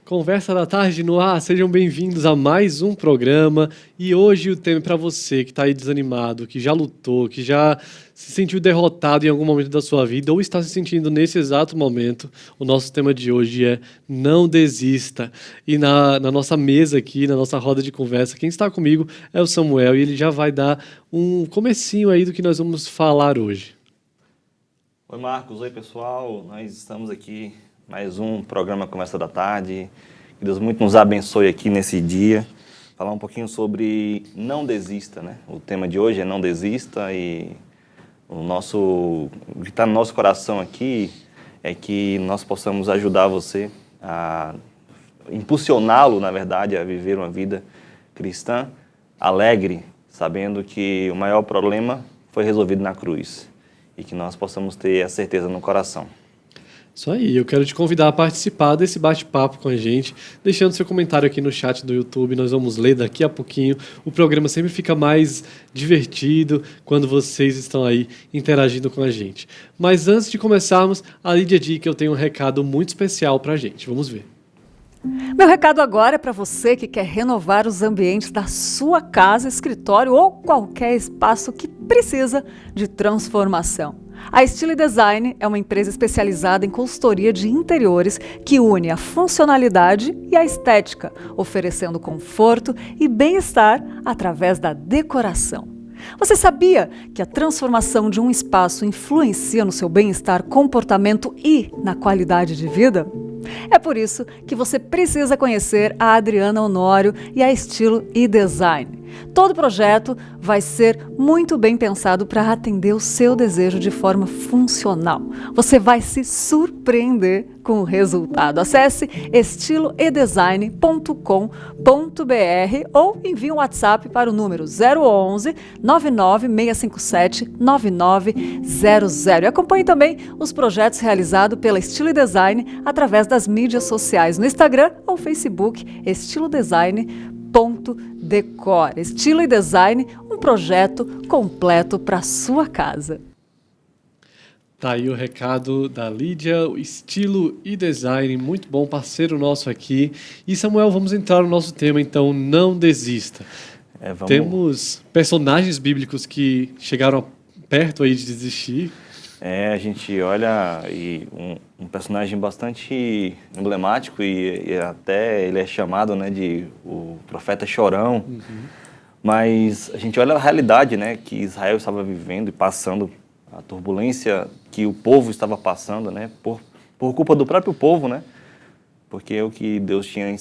Conversa da tarde no ar, sejam bem-vindos a mais um programa. E hoje o tema é para você que está aí desanimado, que já lutou, que já se sentiu derrotado em algum momento da sua vida ou está se sentindo nesse exato momento. O nosso tema de hoje é Não Desista. E na nossa mesa aqui, na nossa roda de conversa, quem está comigo é o Samuel e ele já vai dar um comecinho aí do que nós vamos falar hoje. Oi Marcos, oi pessoal, nós estamos aqui mais um programa Conversa da Tarde, que Deus muito nos abençoe aqui nesse dia, falar um pouquinho sobre não desista, né? O tema de hoje é não desista e o que está no nosso coração aqui é que nós possamos ajudar você a impulsioná-lo, na verdade, a viver uma vida cristã alegre, sabendo que o maior problema foi resolvido na cruz. E que nós possamos ter a certeza no coração. Isso aí, eu quero te convidar a participar desse bate-papo com a gente, deixando seu comentário aqui no chat do YouTube, nós vamos ler daqui a pouquinho. O programa sempre fica mais divertido quando vocês estão aí interagindo com a gente. Mas antes de começarmos, a Lídia diz que eu tenho um recado muito especial para a gente, vamos ver. Meu recado agora é para você que quer renovar os ambientes da sua casa, escritório ou qualquer espaço que precisa de transformação. A Estilo Design é uma empresa especializada em consultoria de interiores que une a funcionalidade e a estética, oferecendo conforto e bem-estar através da decoração. Você sabia que a transformação de um espaço influencia no seu bem-estar, comportamento e na qualidade de vida? É por isso que você precisa conhecer a Adriana Honório e a Estilo e Design. Todo projeto vai ser muito bem pensado para atender o seu desejo de forma funcional. Você vai se surpreender com o resultado. Acesse estiloedesign.com.br ou envie um WhatsApp para o número 011 99657 9900. E acompanhe também os projetos realizados pela Estilo Design através das mídias sociais no Instagram ou Facebook estilodesign.decor. Estilo e Design, um projeto completo para sua casa. Tá aí o recado da Lídia, o Estilo e Design, muito bom, parceiro nosso aqui. E Samuel, vamos entrar no nosso tema, então, não desista. Temos personagens bíblicos que chegaram perto aí de desistir. A gente olha e um personagem bastante emblemático e até ele é chamado, né, de o profeta chorão. Uhum. Mas a gente olha a realidade, né, que Israel estava vivendo e passando, a turbulência que o povo estava passando, né, por culpa do próprio povo, né, porque o que Deus tinha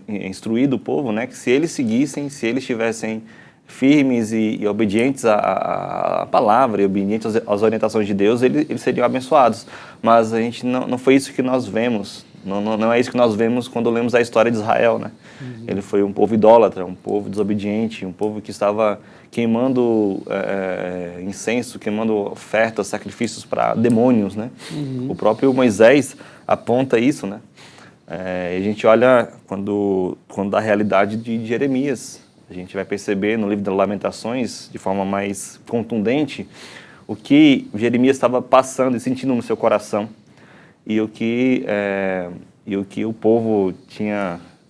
instruído o povo, né, que se eles seguissem, se eles estivessem firmes e obedientes à palavra e obedientes às orientações de Deus, eles seriam abençoados. Mas a gente não foi isso que nós vemos. Não é isso que nós vemos quando lemos a história de Israel, né? Uhum. Ele foi um povo idólatra, um povo desobediente, um povo que estava queimando incenso, queimando ofertas, sacrifícios para demônios, né? Uhum. O próprio Moisés aponta isso, né? A gente olha quando a realidade de Jeremias. A gente vai perceber no livro das Lamentações, de forma mais contundente, o que Jeremias estava passando e sentindo no seu coração e o que o povo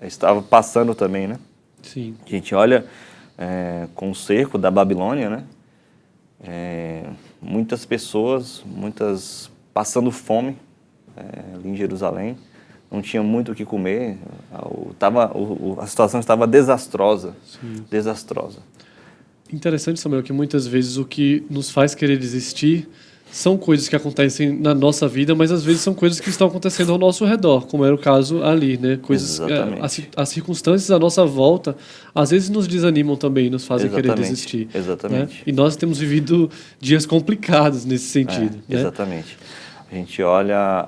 estava passando também, né? Sim. A gente olha com o cerco da Babilônia, né? Muitas pessoas, passando fome ali em Jerusalém. Não tinha muito o que comer, a situação estava desastrosa. Sim. Desastrosa. Interessante, Samuel, que muitas vezes o que nos faz querer desistir são coisas que acontecem na nossa vida, mas às vezes são coisas que estão acontecendo ao nosso redor, como era o caso ali, né? Coisas, as circunstâncias à nossa volta, às vezes nos desanimam também, nos fazem querer desistir. Exatamente. Né? E nós temos vivido dias complicados nesse sentido. Né? Exatamente. A gente olha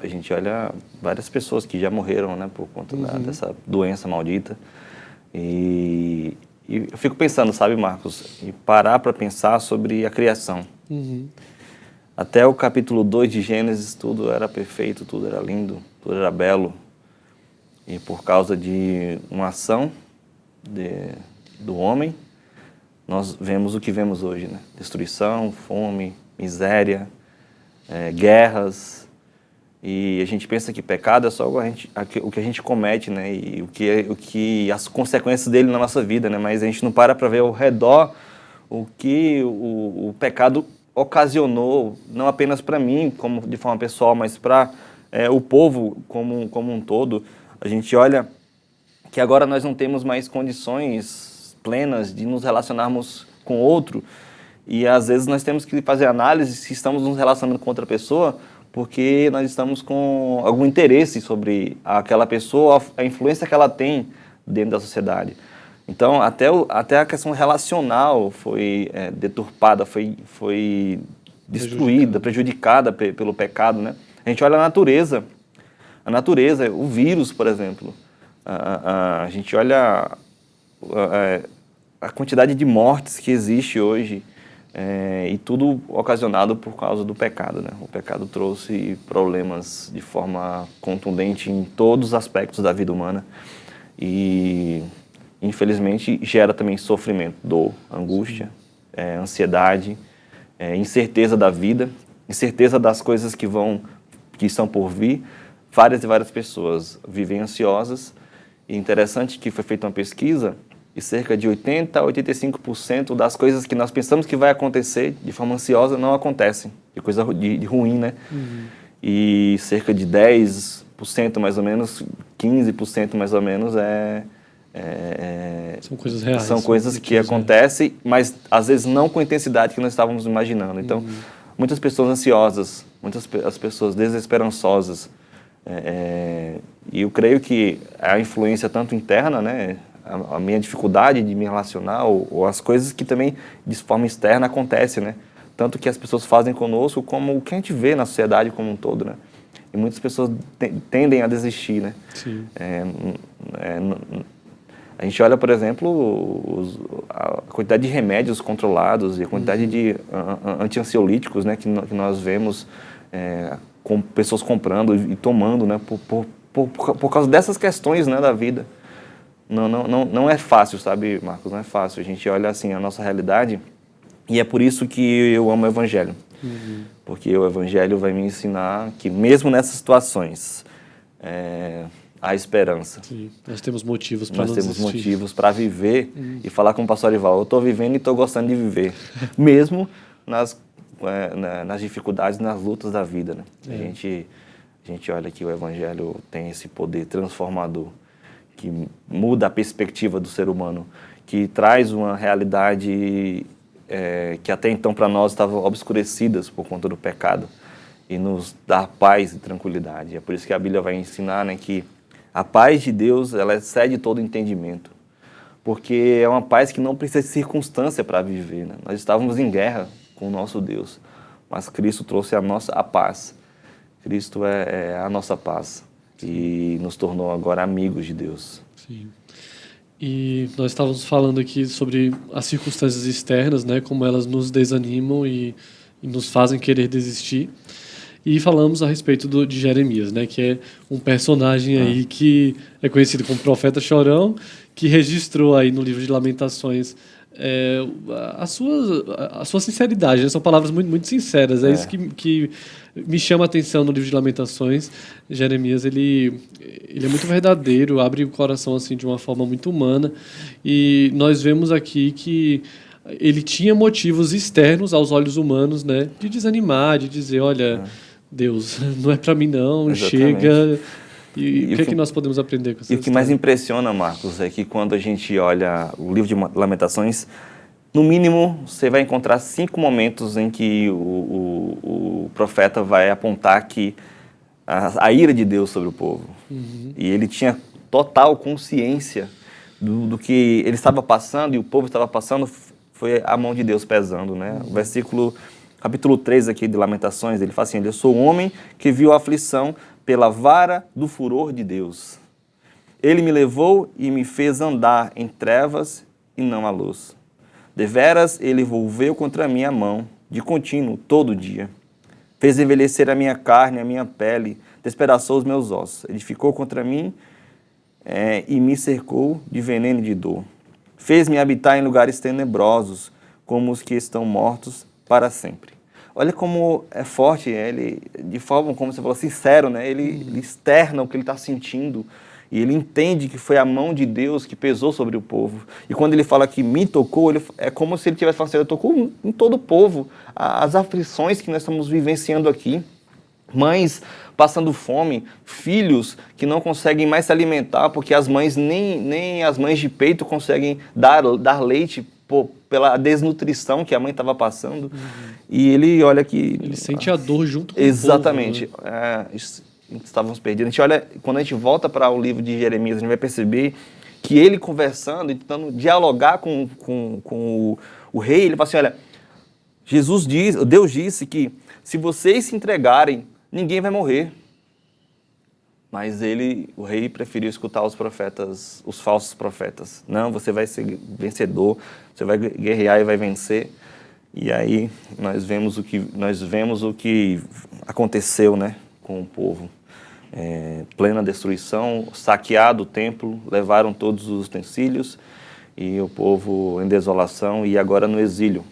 várias pessoas que já morreram, né, por conta dessa doença maldita. E eu fico pensando, sabe, Marcos, e parar para pensar sobre a criação. Uhum. Até o capítulo 2 de Gênesis, tudo era perfeito, tudo era lindo, tudo era belo. E por causa de uma ação do homem, nós vemos o que vemos hoje, né? Destruição, fome, miséria, guerras, E a gente pensa que pecado é só o que a gente comete, né? E o que as consequências dele na nossa vida, né? Mas a gente não para ver ao redor o que o pecado ocasionou, não apenas para mim, como de forma pessoal, mas para o povo como um todo. A gente olha que agora nós não temos mais condições plenas de nos relacionarmos com outro, e às vezes nós temos que fazer análise se estamos nos relacionando com outra pessoa porque nós estamos com algum interesse sobre aquela pessoa, a influência que ela tem dentro da sociedade. Então, até a questão relacional foi deturpada, foi destruída, prejudicada pelo pecado, né? A gente olha a natureza, o vírus, por exemplo. A gente olha a quantidade de mortes que existe hoje, e tudo ocasionado por causa do pecado, né? O pecado trouxe problemas de forma contundente em todos os aspectos da vida humana e, infelizmente, gera também sofrimento, dor, angústia, ansiedade, incerteza da vida, incerteza das coisas que estão por vir. Várias e várias pessoas vivem ansiosas. E interessante que foi feita uma pesquisa e cerca de 80% a 85% das coisas que nós pensamos que vai acontecer de forma ansiosa não acontecem, de coisa de ruim, né? Uhum. E cerca de 10% mais ou menos, 15% mais ou menos são coisas reais. São coisas que acontecem, mas às vezes não com a intensidade que nós estávamos imaginando. Então, muitas pessoas ansiosas, as pessoas desesperançosas, e eu creio que a influência tanto interna, né? A minha dificuldade de me relacionar ou as coisas que também de forma externa acontecem, né? Tanto que as pessoas fazem conosco como o que a gente vê na sociedade como um todo, né? E muitas pessoas tendem a desistir, né? Sim. A gente olha, por exemplo, a quantidade de remédios controlados e a quantidade de anti-ansiolíticos, né, que nós vemos com pessoas comprando e tomando, né, por causa dessas questões, né, da vida. Não é fácil, sabe, Marcos? Não é fácil. A gente olha assim a nossa realidade e é por isso que eu amo o Evangelho. Uhum. Porque o Evangelho vai me ensinar que mesmo nessas situações há esperança. Sim, nós temos motivos para não desistir. Nós temos motivos para viver e falar com o pastor Ival, eu estou vivendo e estou gostando de viver. Mesmo nas dificuldades, nas lutas da vida, né? A gente olha que o Evangelho tem esse poder transformador, que muda a perspectiva do ser humano, que traz uma realidade que até então para nós estava obscurecidas por conta do pecado e nos dá paz e tranquilidade. É por isso que a Bíblia vai ensinar, né, que a paz de Deus, ela excede todo entendimento, porque é uma paz que não precisa de circunstância para viver, né? Nós estávamos em guerra com o nosso Deus, mas Cristo trouxe a paz. Cristo é a nossa paz. E nos tornou agora amigos de Deus. Sim. E nós estávamos falando aqui sobre as circunstâncias externas, né, como elas nos desanimam e nos fazem querer desistir. E falamos a respeito de Jeremias, né, que é um personagem aí que é conhecido como Profeta Chorão, que registrou aí no livro de Lamentações a sua sinceridade, né? São palavras muito, muito sinceras. É isso que me chama a atenção no livro de Lamentações. Jeremias, ele é muito verdadeiro, abre o coração assim de uma forma muito humana, e nós vemos aqui que ele tinha motivos externos aos olhos humanos, né, de desanimar, de dizer, olha, Deus, não é para mim não, Exatamente. Chega. E o que é que nós podemos aprender com essa história? E o que mais impressiona, Marcos, é que quando a gente olha o livro de Lamentações, no mínimo você vai encontrar 5 momentos em que o profeta vai apontar que a ira de Deus sobre o povo. Uhum. E ele tinha total consciência do que ele estava passando e o povo estava passando, foi a mão de Deus pesando, né? Uhum. O capítulo 3 aqui de Lamentações, ele fala assim, eu sou o homem que viu a aflição pela vara do furor de Deus. Ele me levou e me fez andar em trevas e não à luz. Deveras ele volveu contra mim a mão, de contínuo, todo dia. Fez envelhecer a minha carne, a minha pele, despedaçou os meus ossos. Edificou contra mim e me cercou de veneno e de dor. Fez-me habitar em lugares tenebrosos, como os que estão mortos para sempre. olha como é forte, ele, de forma, como você falou, sincero, né? Ele externa o que ele está sentindo. E ele entende que foi a mão de Deus que pesou sobre o povo. E quando ele fala que me tocou, é como se ele tivesse falado assim, ele tocou em todo o povo. As aflições que nós estamos vivenciando aqui. Mães passando fome, filhos que não conseguem mais se alimentar porque as mães, nem as mães de peito conseguem dar leite pela desnutrição que a mãe estava passando. E ele olha que... Ele sente a dor junto com exatamente, o povo, né? Estávamos perdidos. A gente olha, quando a gente volta para o livro de Jeremias, a gente vai perceber que ele conversando, tentando dialogar com o rei, ele fala assim, olha, Deus disse que se vocês se entregarem, ninguém vai morrer. Mas o rei preferiu escutar os profetas, os falsos profetas. Não, você vai ser vencedor, você vai guerrear e vai vencer. E aí nós vemos o que aconteceu, né, com o povo. Plena destruição, saqueado o templo, levaram todos os utensílios e o povo em desolação e agora no exílio.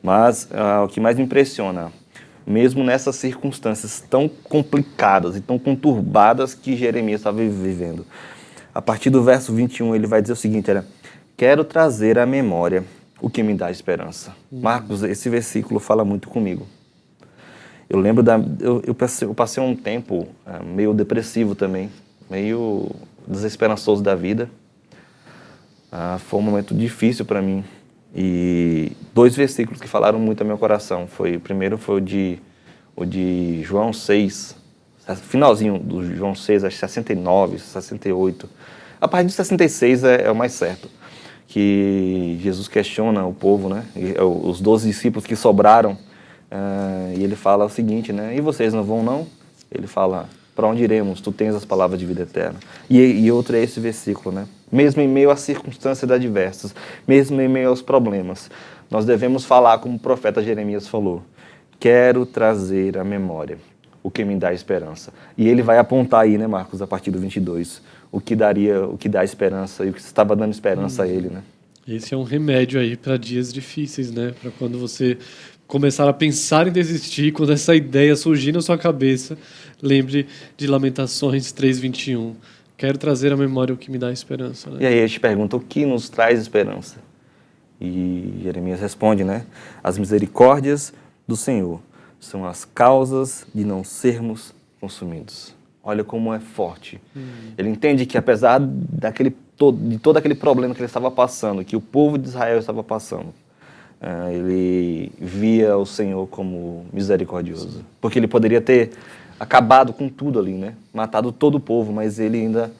Mas o que mais me impressiona, mesmo nessas circunstâncias tão complicadas e tão conturbadas que Jeremias estava vivendo, a partir do verso 21 ele vai dizer o seguinte, quero trazer à memória o que me dá esperança. Marcos, esse versículo fala muito comigo. Eu lembro eu passei um tempo meio depressivo também, meio desesperançoso da vida. Foi um momento difícil para mim. E 2 versículos que falaram muito ao meu coração. O primeiro foi o de João 6, finalzinho do João 6, acho que 69, 68. A partir de 66 é o mais certo. Que Jesus questiona o povo, né? Os 12 discípulos que sobraram. E ele fala o seguinte, né? E vocês não vão, não? Ele fala, para onde iremos? Tu tens as palavras de vida eterna. E outro é esse versículo, né? Mesmo em meio às circunstâncias adversas, mesmo em meio aos problemas, nós devemos falar como o profeta Jeremias falou. Quero trazer à memória o que me dá esperança. E ele vai apontar aí, né, Marcos, a partir do 22, o que dá esperança e o que estava dando esperança a ele, né? Esse é um remédio aí para dias difíceis, né? Para quando você começar a pensar em desistir, quando essa ideia surgir na sua cabeça, lembre de Lamentações 3:21. Quero trazer à memória o que me dá esperança. Né? E aí eu te pergunto, o que nos traz esperança? E Jeremias responde, né? As misericórdias do Senhor são as causas de não sermos consumidos. Olha como é forte. Ele entende que apesar de todo aquele problema que ele estava passando, que o povo de Israel estava passando, ele via o Senhor como misericordioso. Porque ele poderia ter acabado com tudo ali, né? Matado todo o povo, mas ele ainda,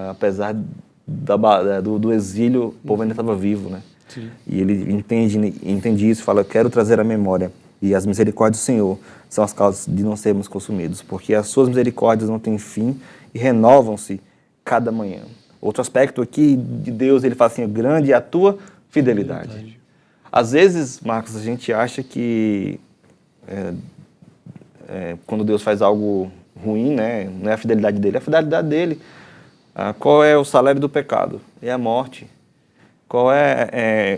apesar do exílio, o povo ainda estava vivo, né? Sim. E ele entende isso e fala, quero trazer à memória. E as misericórdias do Senhor são as causas de não sermos consumidos, porque as suas misericórdias não têm fim e renovam-se cada manhã. Outro aspecto aqui de Deus, ele fala assim, grande é a tua fidelidade. Às vezes, Marcos, a gente acha que quando Deus faz algo ruim, né, não é a fidelidade dele, é a fidelidade dele. Qual é o salário do pecado? É a morte. Qual é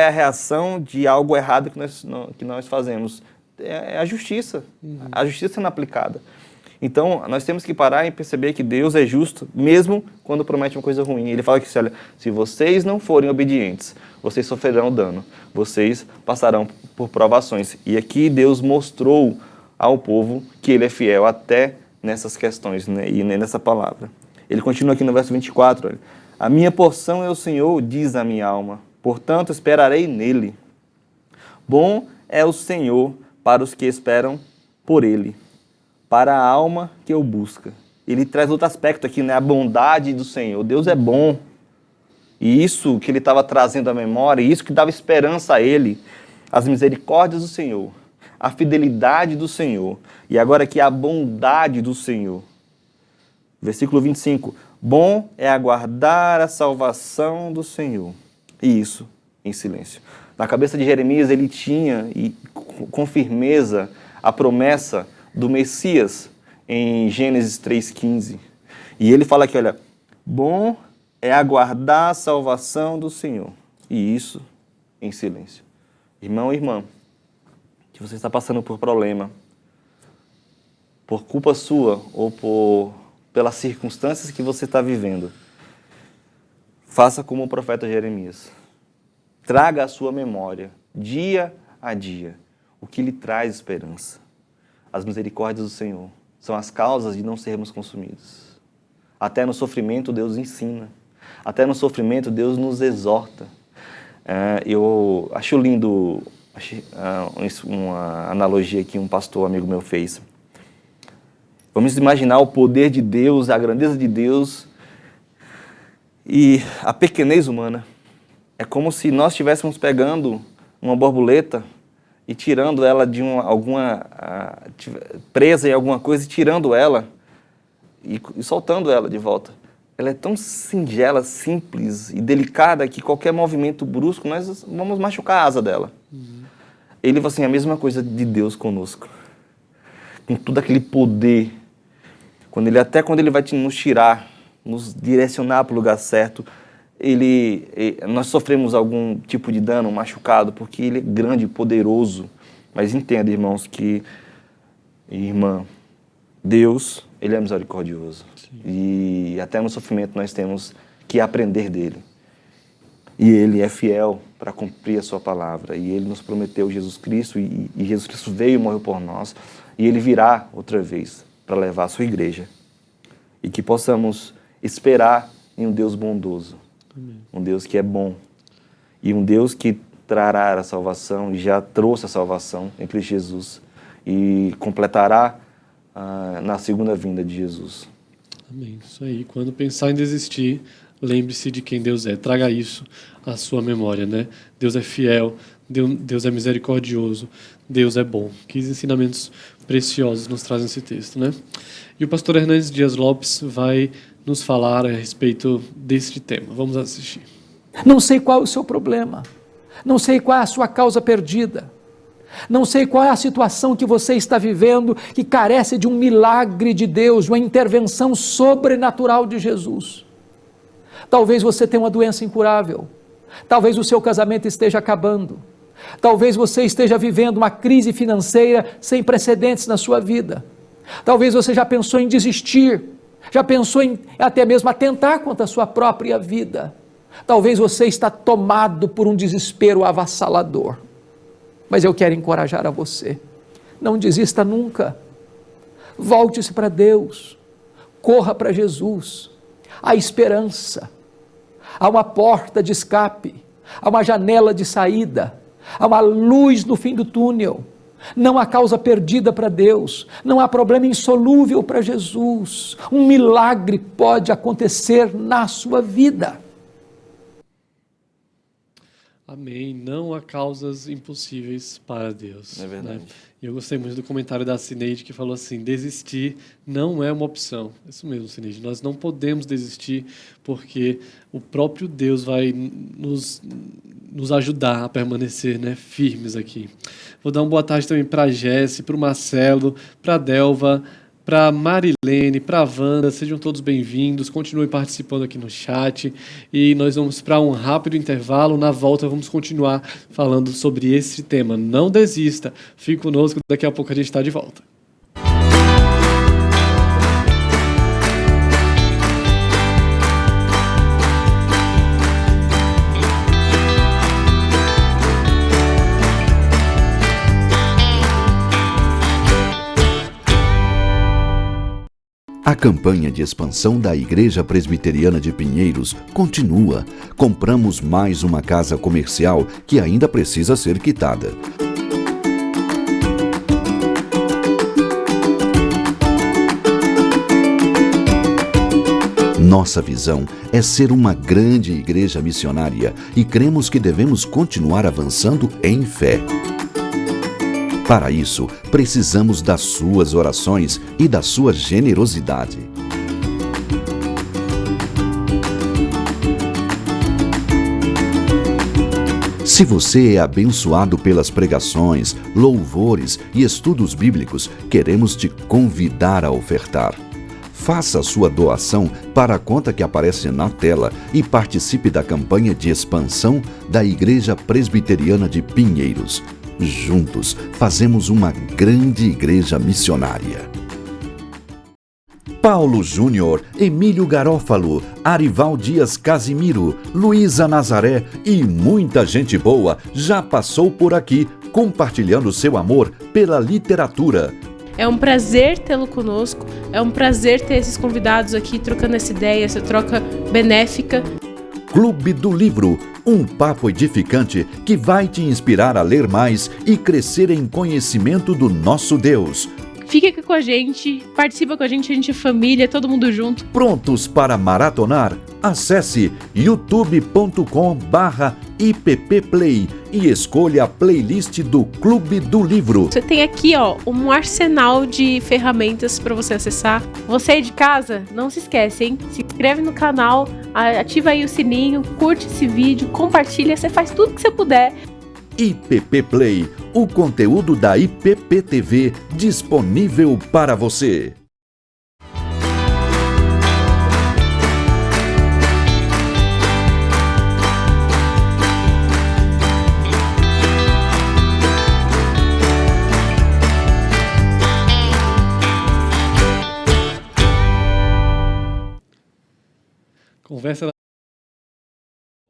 a reação de algo errado que nós fazemos? É a justiça. A justiça sendo aplicada. Então, nós temos que parar e perceber que Deus é justo, mesmo quando promete uma coisa ruim. Ele fala que, olha, se vocês não forem obedientes, vocês sofrerão dano, vocês passarão por provações. E aqui Deus mostrou ao povo que ele é fiel até nessas questões, né, e nessa palavra. Ele continua aqui no verso 24, olha, a minha porção é o Senhor, diz a minha alma, portanto esperarei nele. Bom é o Senhor para os que esperam por ele, para a alma que o busca. Ele traz outro aspecto aqui, né? A bondade do Senhor. Deus é bom. E isso que ele estava trazendo à memória, isso que dava esperança a ele, as misericórdias do Senhor, a fidelidade do Senhor, e agora aqui a bondade do Senhor. Versículo 25. Bom é aguardar a salvação do Senhor. E isso em silêncio. Na cabeça de Jeremias ele tinha, com firmeza, a promessa do Messias em Gênesis 3,15. E ele fala aqui, olha, bom é aguardar a salvação do Senhor. E isso em silêncio. Irmão e irmã, que você está passando por problema, por culpa sua ou pelas circunstâncias que você está vivendo, faça como o profeta Jeremias. Traga à sua memória, dia a dia, o que lhe traz esperança. As misericórdias do Senhor são as causas de não sermos consumidos. Até no sofrimento Deus ensina. Até no sofrimento Deus nos exorta. Eu acho lindo uma analogia que um pastor amigo meu fez. Vamos imaginar o poder de Deus, a grandeza de Deus e a pequenez humana. É como se nós estivéssemos pegando uma borboleta e tirando ela de presa em alguma coisa e tirando ela e soltando ela de volta. Ela é tão singela, simples e delicada que qualquer movimento brusco nós vamos machucar a asa dela. Ele falou assim, a mesma coisa de Deus conosco. Com todo aquele poder. Quando ele vai nos tirar, nos direcionar para o lugar certo, nós sofremos algum tipo de dano, machucado, porque Ele é grande e poderoso. Mas entenda, irmãos, irmã, Deus, Ele é misericordioso. Sim. E até no sofrimento nós temos que aprender dEle. E Ele é fiel para cumprir a sua palavra. E Ele nos prometeu Jesus Cristo, e Jesus Cristo veio e morreu por nós. E Ele virá outra vez para levar a sua igreja. E que possamos esperar em um Deus bondoso. Um Deus que é bom e um Deus que trará a salvação e já trouxe a salvação em Cristo Jesus e completará na segunda vinda de Jesus. Amém. Isso aí. Quando pensar em desistir, lembre-se de quem Deus é. Traga isso à sua memória, né? Deus é fiel, Deus é misericordioso, Deus é bom. Que ensinamentos preciosos nos trazem esse texto, né? E o pastor Hernandes Dias Lopes vai nos falar a respeito deste tema. Vamos assistir. Não sei qual é o seu problema, não sei qual é a sua causa perdida, não sei qual é a situação que você está vivendo que carece de um milagre de Deus, de uma intervenção sobrenatural de Jesus. Talvez você tenha uma doença incurável, talvez o seu casamento esteja acabando, talvez você esteja vivendo uma crise financeira sem precedentes na sua vida, talvez você já pensou em desistir, já pensou em até mesmo atentar contra a sua própria vida. Talvez você está tomado por um desespero avassalador. Mas eu quero encorajar a você. Não desista nunca. Volte-se para Deus. Corra para Jesus. Há esperança. Há uma porta de escape. Há uma janela de saída. Há uma luz no fim do túnel. Não há causa perdida para Deus, não há problema insolúvel para Jesus. Um milagre pode acontecer na sua vida. Amém. Não há causas impossíveis para Deus. É verdade. Né? E eu gostei muito do comentário da Cineide, que falou assim, desistir não é uma opção. Isso mesmo, Cineide. Nós não podemos desistir porque o próprio Deus vai nos ajudar a permanecer, né, firmes aqui. Vou dar uma boa tarde também para a Jesse, para o Marcelo, para a Delva, para a Marilene, para a Wanda. Sejam todos bem-vindos. Continuem participando aqui no chat. E nós vamos para um rápido intervalo. Na volta vamos continuar falando sobre esse tema. Não desista. Fique conosco. Daqui a pouco a gente está de volta. A campanha de expansão da Igreja Presbiteriana de Pinheiros continua. Compramos mais uma casa comercial que ainda precisa ser quitada. Nossa visão é ser uma grande igreja missionária e cremos que devemos continuar avançando em fé. Para isso, precisamos das suas orações e da sua generosidade. Se você é abençoado pelas pregações, louvores e estudos bíblicos, queremos te convidar a ofertar. faça sua doação para a conta que aparece na tela e participe da campanha de expansão da Igreja Presbiteriana de Pinheiros. Juntos, fazemos uma grande igreja missionária. Paulo Júnior, Emílio Garófalo, Arival Dias Casimiro, Luísa Nazaré e muita gente boa já passou por aqui, compartilhando seu amor pela literatura. É um prazer tê-lo conosco, é um prazer ter esses convidados aqui trocando essa ideia, essa troca benéfica. Clube do Livro, um papo edificante que vai te inspirar a ler mais e crescer em conhecimento do nosso Deus. Fique aqui com a gente é família, todo mundo junto. Prontos para maratonar? Acesse youtube.com/ippplay e escolha a playlist do Clube do Livro. Você tem aqui, um arsenal de ferramentas para você acessar. Você aí de casa, não se esquece, hein? Se inscreve no canal, ativa aí o sininho, curte esse vídeo, compartilha, você faz tudo que você puder. IPP Play, o conteúdo da IPP TV disponível para você. Conversa da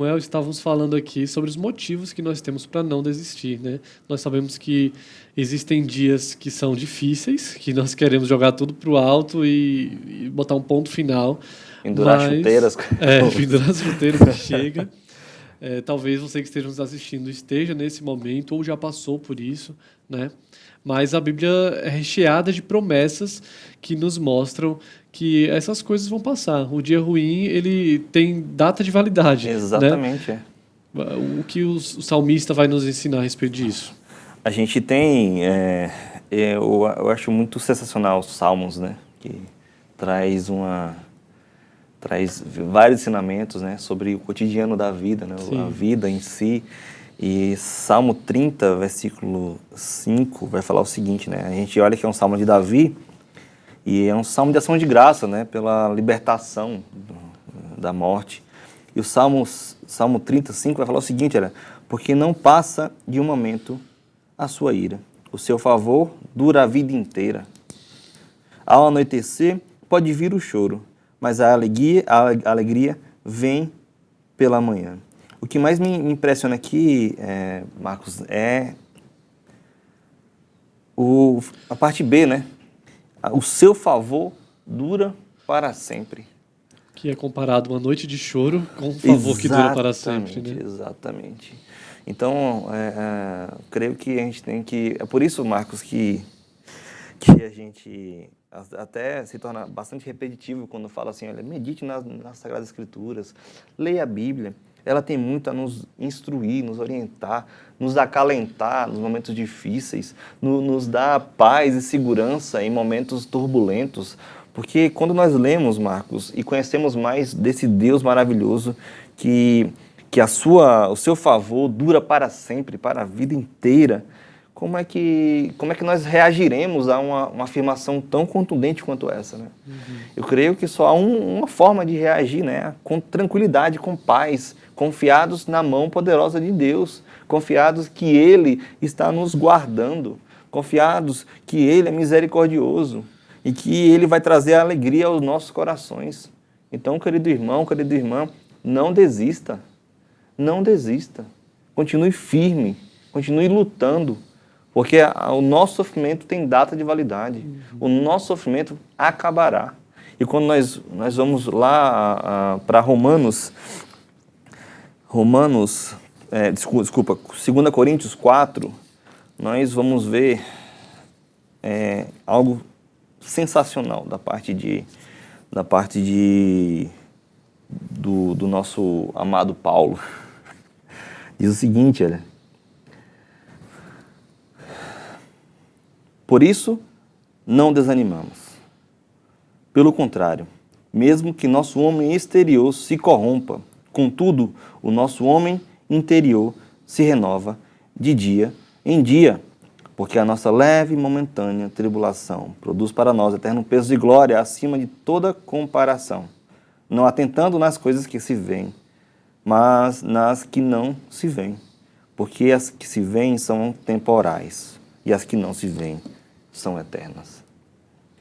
Samuel, estávamos falando aqui sobre os motivos que nós temos para não desistir, né? Nós sabemos que existem dias que são difíceis, que nós queremos jogar tudo para o alto e botar um ponto final. Pendurar chuteiras. Pendurar as chuteiras que chega. Talvez você que esteja nos assistindo esteja nesse momento ou já passou por isso, né? Mas a Bíblia é recheada de promessas que nos mostram que essas coisas vão passar. O dia ruim, ele tem data de validade. Exatamente. Né? O que o salmista vai nos ensinar a respeito disso? A gente tem, eu acho muito sensacional os Salmos, né? Que traz vários ensinamentos, né? Sobre o cotidiano da vida, né? A vida em si. E Salmo 30, versículo 5, vai falar o seguinte, né? A gente olha que é um salmo de Davi, e é um salmo de ação de graça, né? Pela libertação da morte. E o Salmo 35 vai falar o seguinte, porque não passa de um momento a sua ira. O seu favor dura a vida inteira. Ao anoitecer, pode vir o choro, mas a alegria vem pela manhã. O que mais me impressiona aqui, Marcos, é a parte B, né? O seu favor dura para sempre. Que é comparado uma noite de choro com um favor que dura para sempre, né? Exatamente. Então, creio que a gente tem que... É por isso, Marcos, que a gente até se torna bastante repetitivo quando fala assim, olha, medite nas Sagradas Escrituras, leia a Bíblia. Ela tem muito a nos instruir, nos orientar, nos acalentar nos momentos difíceis, nos dar paz e segurança em momentos turbulentos. Porque quando nós lemos, Marcos, e conhecemos mais desse Deus maravilhoso, que o seu favor dura para sempre, para a vida inteira, como é que nós reagiremos a uma afirmação tão contundente quanto essa, né? Uhum. Eu creio que só há uma forma de reagir, né? Com tranquilidade, com paz, confiados na mão poderosa de Deus, confiados que Ele está nos guardando, confiados que Ele é misericordioso e que Ele vai trazer alegria aos nossos corações. Então, querido irmão, querida irmã, não desista, não desista, continue firme, continue lutando, porque o nosso sofrimento tem data de validade. O nosso sofrimento acabará. E quando nós vamos lá para Romanos, 2 Coríntios 4, nós vamos ver algo sensacional da parte do nosso amado Paulo. Diz o seguinte, olha. Por isso, não desanimamos. Pelo contrário, mesmo que nosso homem exterior se corrompa, contudo, o nosso homem interior se renova de dia em dia, Porque a nossa leve e momentânea tribulação produz para nós eterno peso de glória acima de toda comparação, não atentando nas coisas que se veem, mas nas que não se veem. Porque as que se veem são temporais e as que não se veem são eternas.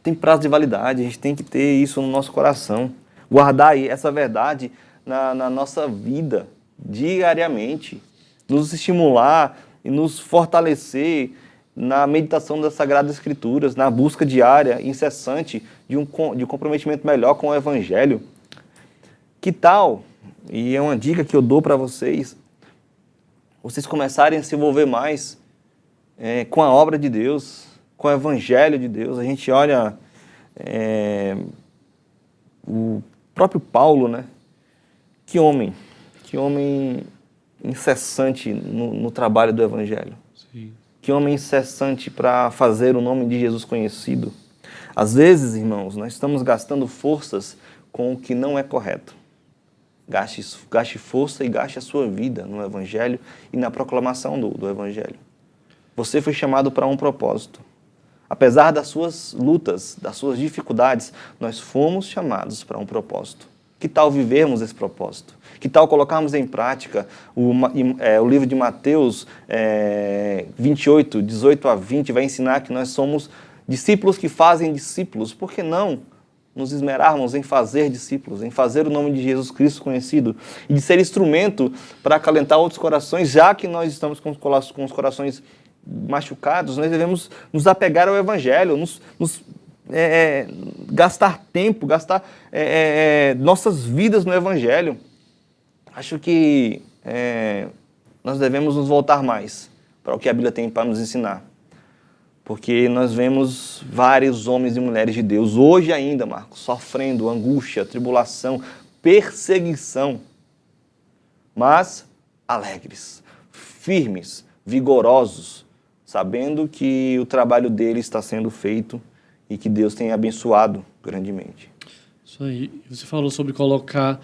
Tem prazo de validade, a gente tem que ter isso no nosso coração. Guardar aí essa verdade na nossa vida, diariamente. Nos estimular e nos fortalecer na meditação das Sagradas Escrituras, na busca diária, incessante, de um comprometimento melhor com o Evangelho. Que tal, e é uma dica que eu dou para vocês começarem a se envolver mais com a obra de Deus, com o Evangelho de Deus. A gente olha o próprio Paulo, né? Que homem incessante no trabalho do Evangelho. Sim. Que homem incessante para fazer o nome de Jesus conhecido. Às vezes, irmãos, nós estamos gastando forças com o que não é correto. Gaste força e gaste a sua vida no Evangelho e na proclamação do Evangelho. Você foi chamado para um propósito. Apesar das suas lutas, das suas dificuldades, nós fomos chamados para um propósito. Que tal vivermos esse propósito? Que tal colocarmos em prática o livro de Mateus 28, 18 a 20, vai ensinar que nós somos discípulos que fazem discípulos. Por que não nos esmerarmos em fazer discípulos, em fazer o nome de Jesus Cristo conhecido e de ser instrumento para acalentar outros corações, já que nós estamos com os corações machucados, nós devemos nos apegar ao Evangelho, gastar tempo, gastar nossas vidas no Evangelho. Acho que nós devemos nos voltar mais para o que a Bíblia tem para nos ensinar. Porque nós vemos vários homens e mulheres de Deus, hoje ainda, Marcos, sofrendo angústia, tribulação, perseguição, mas alegres, firmes, vigorosos, sabendo que o trabalho deles está sendo feito e que Deus tem abençoado grandemente. Isso aí. Você falou sobre colocar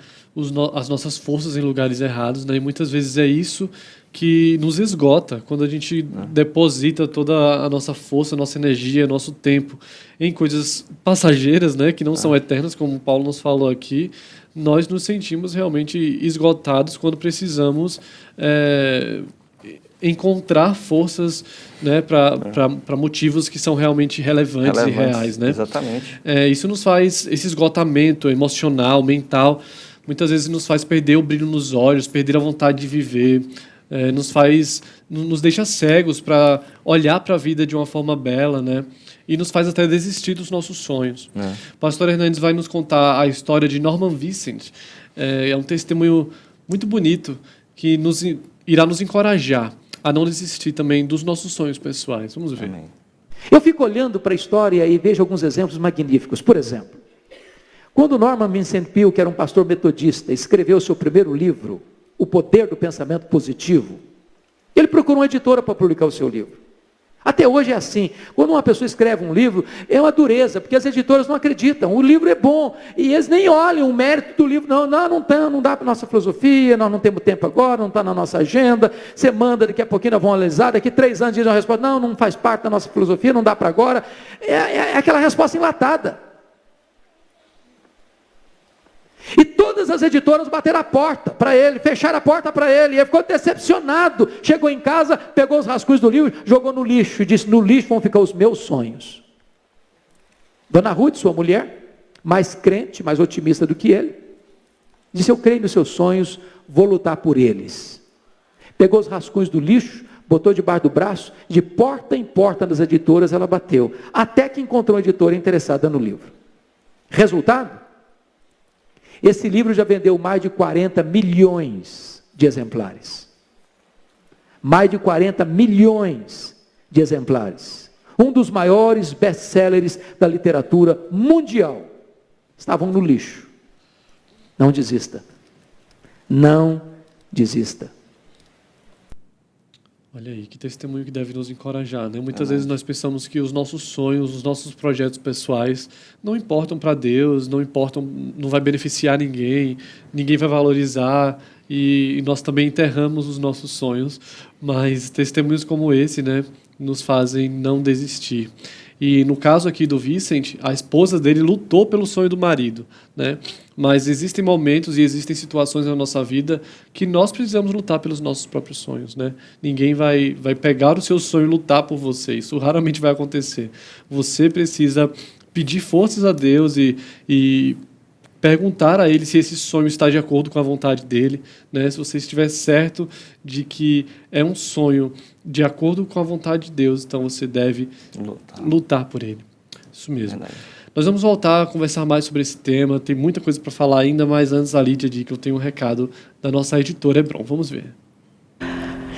as nossas forças em lugares errados, né? E muitas vezes é isso que nos esgota, quando a gente deposita toda a nossa força, nossa energia, nosso tempo em coisas passageiras, né? Que não são eternas, como o Paulo nos falou aqui. Nós nos sentimos realmente esgotados quando precisamos encontrar forças, né, para motivos que são realmente relevantes e reais, né? Exatamente. Isso nos faz, esse esgotamento emocional, mental, muitas vezes nos faz perder o brilho nos olhos, perder a vontade de viver, nos deixa cegos para olhar para a vida de uma forma bela, né? E nos faz até desistir dos nossos sonhos. O pastor Hernandes vai nos contar a história de Norman Vincent. É um testemunho muito bonito que irá nos encorajar a não desistir também dos nossos sonhos pessoais. Vamos ver. Amém. Eu fico olhando para a história e vejo alguns exemplos magníficos. Por exemplo, quando Norman Vincent Peale, que era um pastor metodista, escreveu seu primeiro livro, O Poder do Pensamento Positivo, ele procurou uma editora para publicar o seu livro. Até hoje é assim. Quando uma pessoa escreve um livro, é uma dureza, porque as editoras não acreditam. O livro é bom, e eles nem olham o mérito do livro. Não dá para a nossa filosofia, nós não temos tempo agora, não está na nossa agenda. Você manda, daqui a pouquinho nós vamos analisar, daqui 3 anos diz uma resposta, não faz parte da nossa filosofia, não dá para agora. É aquela resposta enlatada. E todas as editoras bateram a porta para ele, fecharam a porta para ele, e ele ficou decepcionado. Chegou em casa, pegou os rascunhos do livro, jogou no lixo e disse: no lixo vão ficar os meus sonhos. Dona Ruth, sua mulher, mais crente, mais otimista do que ele, disse: eu creio nos seus sonhos, vou lutar por eles. Pegou os rascunhos do lixo, botou debaixo do braço, de porta em porta das editoras ela bateu, até que encontrou uma editora interessada no livro. Resultado? Esse livro já vendeu mais de 40 milhões de exemplares. Mais de 40 milhões de exemplares. Um dos maiores best-sellers da literatura mundial. Estavam no lixo. Não desista. Não desista. Olha aí, que testemunho que deve nos encorajar, né? Muitas vezes nós pensamos que os nossos sonhos, os nossos projetos pessoais não importam para Deus, não vai beneficiar ninguém vai valorizar, e nós também enterramos os nossos sonhos, mas testemunhos como esse, né, nos fazem não desistir. E no caso aqui do Vicent, a esposa dele lutou pelo sonho do marido, né? Mas existem momentos e existem situações na nossa vida que nós precisamos lutar pelos nossos próprios sonhos, né? Ninguém vai pegar o seu sonho e lutar por você. Isso raramente vai acontecer. Você precisa pedir forças a Deus e perguntar a Ele se esse sonho está de acordo com a vontade dEle, né? Se você estiver certo de que é um sonho de acordo com a vontade de Deus, então você deve lutar por ele. Isso mesmo. Verdade. Nós vamos voltar a conversar mais sobre esse tema, tem muita coisa para falar ainda, mas antes a Lídia diz que eu tenho um recado da nossa editora Hebron. Vamos ver.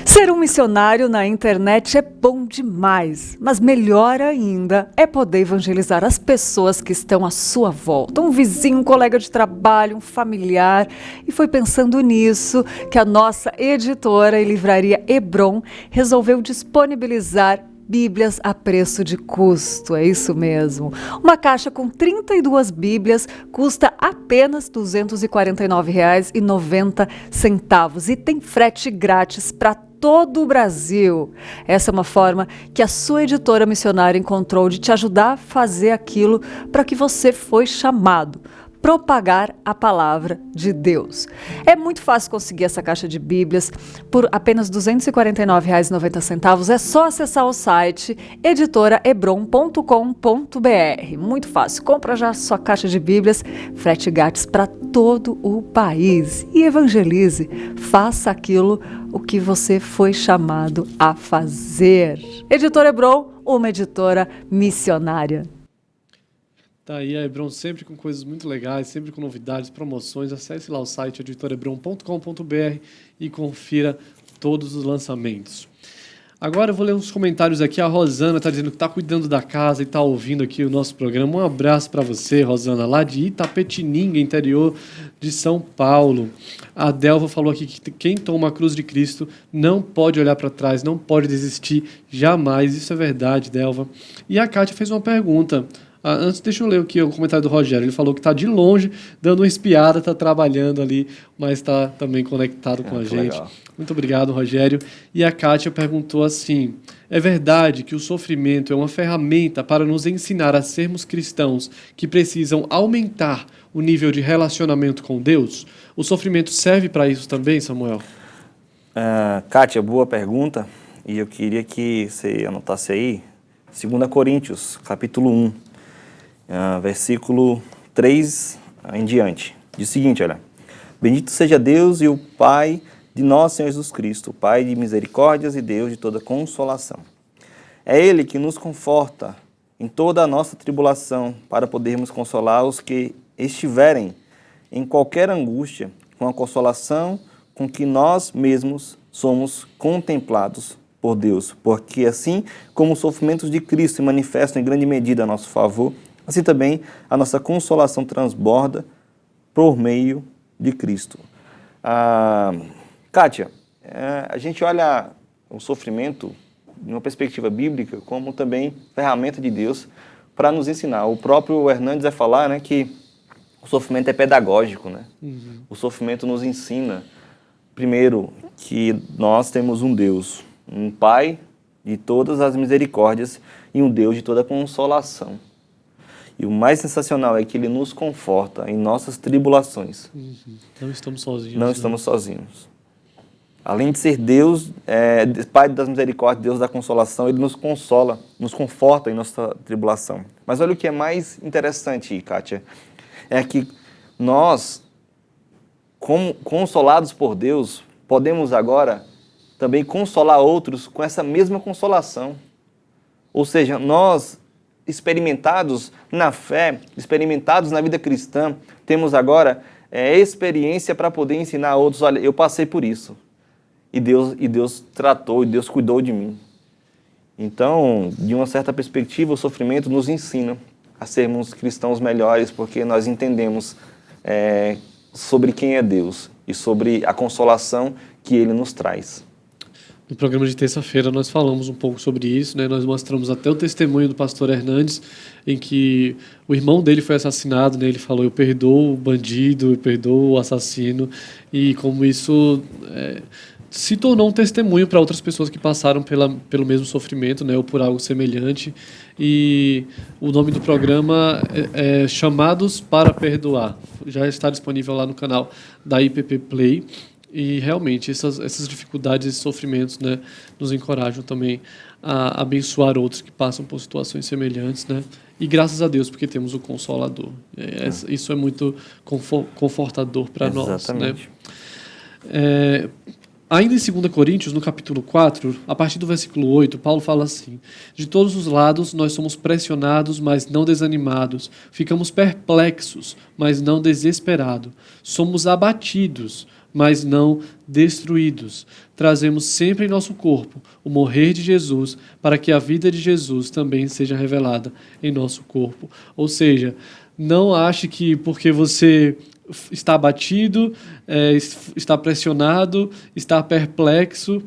Ser um missionário na internet é bom demais, mas melhor ainda é poder evangelizar as pessoas que estão à sua volta. Um vizinho, um colega de trabalho, um familiar. E foi pensando nisso que a nossa editora e livraria Hebron resolveu disponibilizar Bíblias a preço de custo, é isso mesmo. Uma caixa com 32 Bíblias custa apenas R$ 249,90 e tem frete grátis para todo o Brasil. Essa é uma forma que a sua editora missionária encontrou de te ajudar a fazer aquilo para que você foi chamado. Propagar a palavra de Deus. É muito fácil conseguir essa caixa de Bíblias por apenas R$ 249,90. É só acessar o site editoraebron.com.br. Muito fácil. Compra já sua caixa de Bíblias, frete grátis para todo o país. E evangelize. Faça aquilo o que você foi chamado a fazer. Editora Hebron, uma editora missionária. Tá aí a Hebron sempre com coisas muito legais, sempre com novidades, promoções. Acesse lá o site editorebron.com.br e confira todos os lançamentos. Agora eu vou ler uns comentários aqui. A Rosana está dizendo que está cuidando da casa e está ouvindo aqui o nosso programa. Um abraço para você, Rosana, lá de Itapetininga, interior de São Paulo. A Delva falou aqui que quem toma a cruz de Cristo não pode olhar para trás, não pode desistir jamais. Isso é verdade, Delva. E a Kátia fez uma pergunta. Antes, deixa eu ler aqui o comentário do Rogério. Ele falou que está de longe, dando uma espiada, está trabalhando ali, mas está também conectado com a gente. Legal. Muito obrigado, Rogério. E a Kátia perguntou assim: é verdade que o sofrimento é uma ferramenta para nos ensinar a sermos cristãos que precisam aumentar o nível de relacionamento com Deus? O sofrimento serve para isso também, Samuel? Kátia, boa pergunta. E eu queria que você anotasse aí 2 Coríntios, capítulo 1. Versículo 3 em diante. Diz o seguinte, olha: bendito seja Deus e o Pai de nosso Senhor Jesus Cristo, Pai de misericórdias e Deus de toda consolação. É Ele que nos conforta em toda a nossa tribulação, para podermos consolar os que estiverem em qualquer angústia, com a consolação com que nós mesmos somos contemplados por Deus. Porque assim como os sofrimentos de Cristo se manifestam em grande medida a nosso favor, assim também a nossa consolação transborda por meio de Cristo. Kátia, a gente olha o sofrimento de uma perspectiva bíblica como também ferramenta de Deus para nos ensinar. O próprio Hernandes vai falar, né, que o sofrimento é pedagógico, né? Uhum. O sofrimento nos ensina, primeiro, que nós temos um Deus, um Pai de todas as misericórdias e um Deus de toda consolação. E o mais sensacional é que Ele nos conforta em nossas tribulações. Uhum. Não estamos sozinhos. Não estamos sozinhos. Além de ser Deus, Pai das misericórdias, Deus da consolação, Ele nos consola, nos conforta em nossa tribulação. Mas olha o que é mais interessante, Kátia, é que nós, como consolados por Deus, podemos agora também consolar outros com essa mesma consolação. Ou seja, nós, experimentados na fé, experimentados na vida cristã, temos agora experiência para poder ensinar a outros: olha, eu passei por isso, e Deus tratou, e Deus cuidou de mim. Então, de uma certa perspectiva, o sofrimento nos ensina a sermos cristãos melhores, porque nós entendemos sobre quem é Deus e sobre a consolação que Ele nos traz. No programa de terça-feira nós falamos um pouco sobre isso, né? Nós mostramos até o testemunho do pastor Hernandes, em que o irmão dele foi assassinado, né? Ele falou: eu perdoo o bandido, eu perdoo o assassino, e como isso se tornou um testemunho para outras pessoas que passaram pelo mesmo sofrimento, né, ou por algo semelhante. E o nome do programa é Chamados para Perdoar. Já está disponível lá no canal da IPP Play. E realmente essas dificuldades, esses sofrimentos, né, nos encorajam também a abençoar outros que passam por situações semelhantes, né? E graças a Deus, porque temos o Consolador. Isso é muito confortador para nós, né? Ainda em 2 Coríntios, no capítulo 4, a partir do versículo 8, Paulo fala assim: de todos os lados nós somos pressionados, mas não desanimados. Ficamos perplexos, mas não desesperados. Somos abatidos, mas não destruídos. Trazemos sempre em nosso corpo o morrer de Jesus, para que a vida de Jesus também seja revelada em nosso corpo. Ou seja, não ache que porque você está abatido, está pressionado, está perplexo,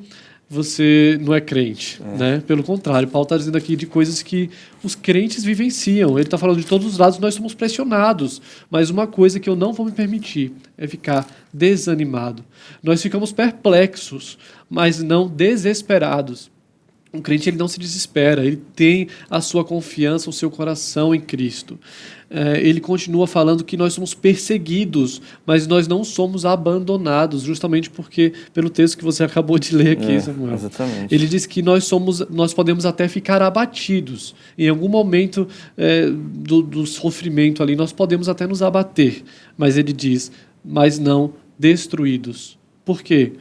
você não é crente, né? Pelo contrário, Paulo está dizendo aqui de coisas que os crentes vivenciam. Ele está falando de todos os lados, nós somos pressionados, mas uma coisa que eu não vou me permitir é ficar desanimado. Nós ficamos perplexos, mas não desesperados. Um crente, ele não se desespera, ele tem a sua confiança, o seu coração em Cristo. Ele continua falando que nós somos perseguidos, mas nós não somos abandonados, justamente porque, pelo texto que você acabou de ler aqui, Samuel. Exatamente. Ele diz que nós podemos até ficar abatidos. Em algum momento do sofrimento ali, nós podemos até nos abater. Mas ele diz, mas não destruídos. Por quê?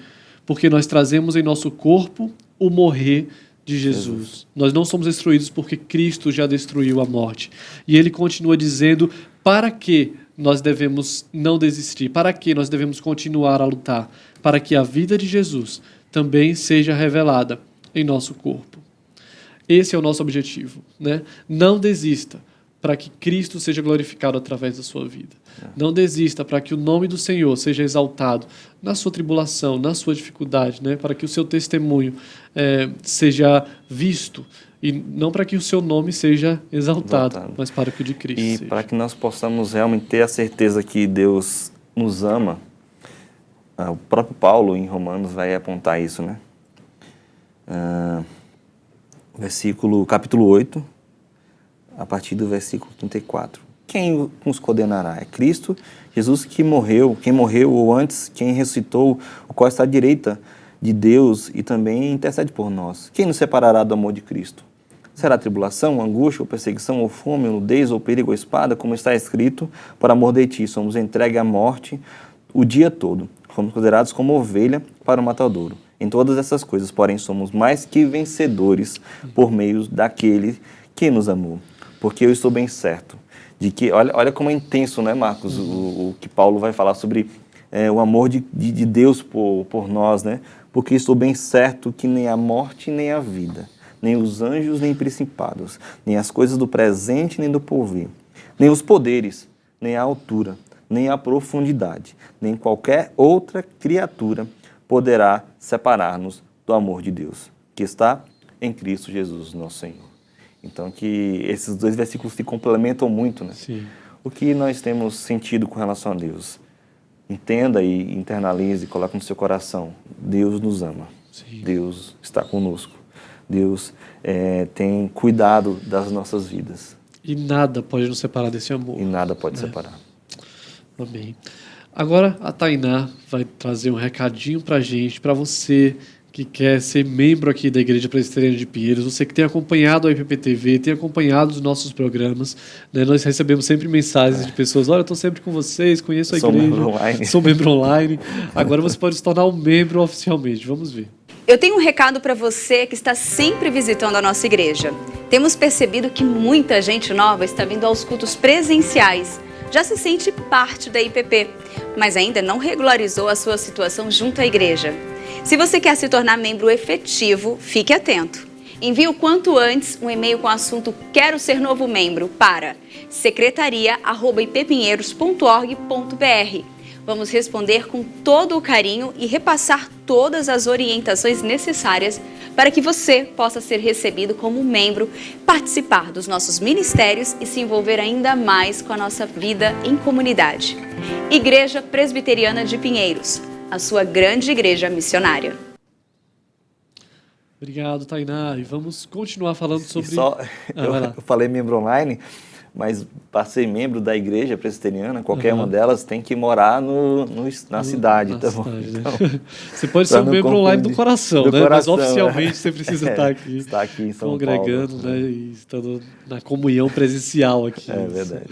Porque nós trazemos em nosso corpo o morrer de Jesus. Nós não somos destruídos porque Cristo já destruiu a morte. E ele continua dizendo para que nós devemos não desistir, para que nós devemos continuar a lutar, para que a vida de Jesus também seja revelada em nosso corpo. Esse é o nosso objetivo, né? Não desista para que Cristo seja glorificado através da sua vida. Não desista para que o nome do Senhor seja exaltado na sua tribulação, na sua dificuldade, né? Para que o seu testemunho seja visto e não para que o seu nome seja exaltado, mas para que o de Cristo seja. E para que nós possamos realmente ter a certeza que Deus nos ama, o próprio Paulo em Romanos vai apontar isso, né? Capítulo 8, a partir do versículo 34. Quem nos condenará? É Cristo, Jesus quem morreu, ou antes, quem ressuscitou, o qual está à direita de Deus e também intercede por nós. Quem nos separará do amor de Cristo? Será tribulação, angústia, ou perseguição, ou fome, ou nudez, ou perigo, ou espada, como está escrito, por amor de ti, somos entregues à morte o dia todo. Fomos considerados como ovelha para o matadouro. Em todas essas coisas, porém, somos mais que vencedores por meio daquele que nos amou. Porque eu estou bem certo de que, olha como é intenso, né, Marcos, o que Paulo vai falar sobre o amor de Deus por nós, né? Porque estou bem certo que nem a morte, nem a vida, nem os anjos, nem principados, nem as coisas do presente, nem do porvir, nem os poderes, nem a altura, nem a profundidade, nem qualquer outra criatura poderá separar-nos do amor de Deus, que está em Cristo Jesus, nosso Senhor. Então, que esses dois versículos se complementam muito, né? Sim. O que nós temos sentido com relação a Deus? Entenda e internalize, coloque no seu coração. Deus nos ama. Sim. Deus está conosco. Deus tem cuidado das nossas vidas. E nada pode nos separar desse amor. E nada pode separar. Amém. Agora a Tainá vai trazer um recadinho pra gente, para você que quer ser membro aqui da Igreja Presbiteriana de Pinheiros, você que tem acompanhado a IPPTV, tem acompanhado os nossos programas, né? Nós recebemos sempre mensagens de pessoas, olha, eu estou sempre com vocês, conheço a igreja, sou membro online. Agora você pode se tornar um membro oficialmente, vamos ver. Eu tenho um recado para você que está sempre visitando a nossa igreja. Temos percebido que muita gente nova está vindo aos cultos presenciais, já se sente parte da IPP, mas ainda não regularizou a sua situação junto à igreja. Se você quer se tornar membro efetivo, fique atento. Envie o quanto antes um e-mail com o assunto Quero Ser Novo Membro para secretaria@ippinheiros.org.br. Vamos responder com todo o carinho e repassar todas as orientações necessárias para que você possa ser recebido como membro, participar dos nossos ministérios e se envolver ainda mais com a nossa vida em comunidade. Igreja Presbiteriana de Pinheiros, a sua grande igreja missionária. Obrigado, Tainá. E vamos continuar falando sobre... Vai lá. Eu falei membro online, mas para ser membro da igreja presbiteriana, qualquer uma delas tem que morar na cidade. Na tá bom? cidade, né? Então, você pode ser um membro online do coração, né? Coração, mas oficialmente você precisa estar aqui. Está aqui em São congregando, Paulo. né? E estando na comunhão presencial aqui. É verdade.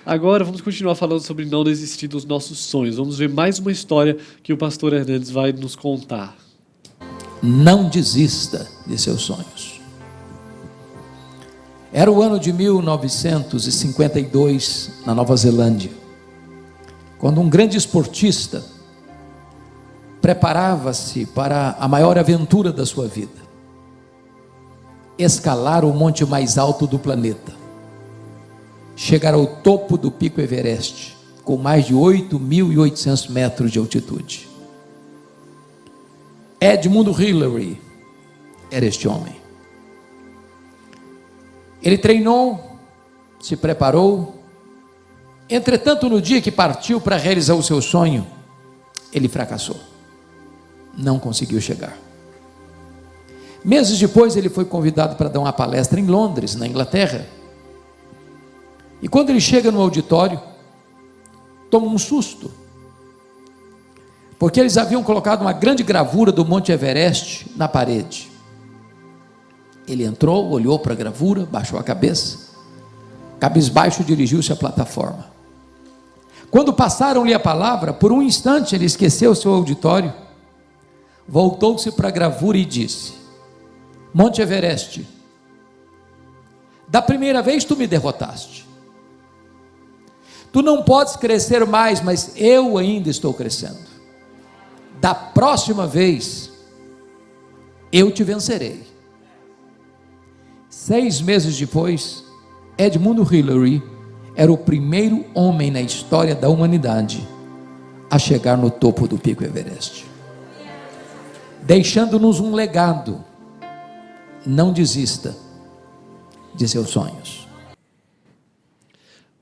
Agora vamos continuar falando sobre não desistir dos nossos sonhos. Vamos ver mais uma história que o pastor Hernandes vai nos contar. Não desista de seus sonhos. Era o ano de 1952, na Nova Zelândia, quando um grande esportista preparava-se para a maior aventura da sua vida: escalar o monte mais alto do planeta, chegar ao topo do Pico Everest, com mais de 8.800 metros de altitude. Edmund Hillary era este homem. Ele treinou, se preparou. Entretanto, no dia que partiu para realizar o seu sonho, ele fracassou. Não conseguiu chegar. Meses depois, ele foi convidado para dar uma palestra em Londres, na Inglaterra. E quando ele chega no auditório, toma um susto, porque eles haviam colocado uma grande gravura do Monte Everest na parede. Ele entrou, olhou para a gravura, baixou a cabeça, cabisbaixo dirigiu-se à plataforma. Quando passaram-lhe a palavra, por um instante ele esqueceu seu auditório, voltou-se para a gravura e disse: Monte Everest, da primeira vez tu me derrotaste. Tu não podes crescer mais, mas eu ainda estou crescendo. Da próxima vez, eu te vencerei. 6 meses depois, Edmund Hillary era o primeiro homem na história da humanidade a chegar no topo do Pico Everest, deixando-nos um legado. Não desista de seus sonhos.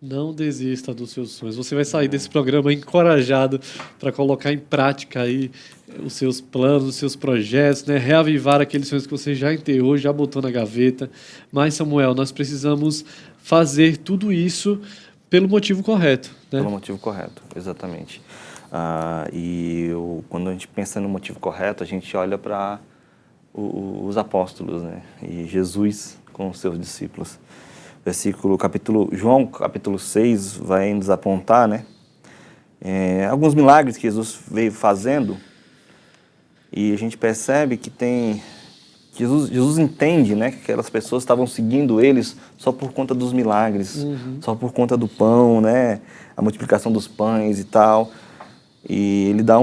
Não desista dos seus sonhos. Você vai sair desse programa encorajado para colocar em prática aí os seus planos, os seus projetos, né? Reavivar aqueles sonhos que você já enterrou, já botou na gaveta. Mas, Samuel, nós precisamos fazer tudo isso pelo motivo correto, né? Pelo motivo correto, exatamente. Quando a gente pensa no motivo correto, a gente olha para os apóstolos, né? E Jesus com os seus discípulos. João capítulo 6 vai nos apontar, né, alguns milagres que Jesus veio fazendo, e a gente percebe que Jesus entende, né, que aquelas pessoas estavam seguindo eles só por conta dos milagres, só por conta do pão, né, a multiplicação dos pães e tal, e ele dá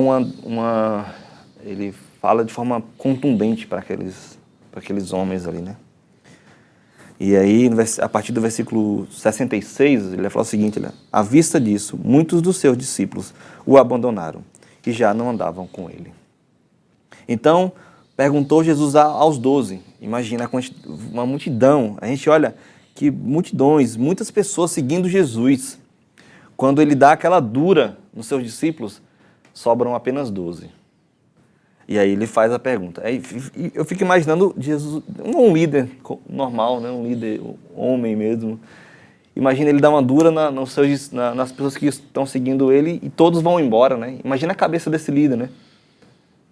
ele fala de forma contundente para aqueles homens ali, né. E aí, a partir do versículo 66, ele vai falar o seguinte: à vista disso, muitos dos seus discípulos o abandonaram e já não andavam com ele. Então, perguntou Jesus aos 12, imagina uma multidão, a gente olha que multidões, muitas pessoas seguindo Jesus. Quando ele dá aquela dura nos seus discípulos, sobram apenas 12. E aí ele faz a pergunta. Eu fico imaginando Jesus, um líder normal, né? Um líder homem mesmo. Imagina ele dar uma dura nas pessoas que estão seguindo ele e todos vão embora, né? Imagina a cabeça desse líder, né?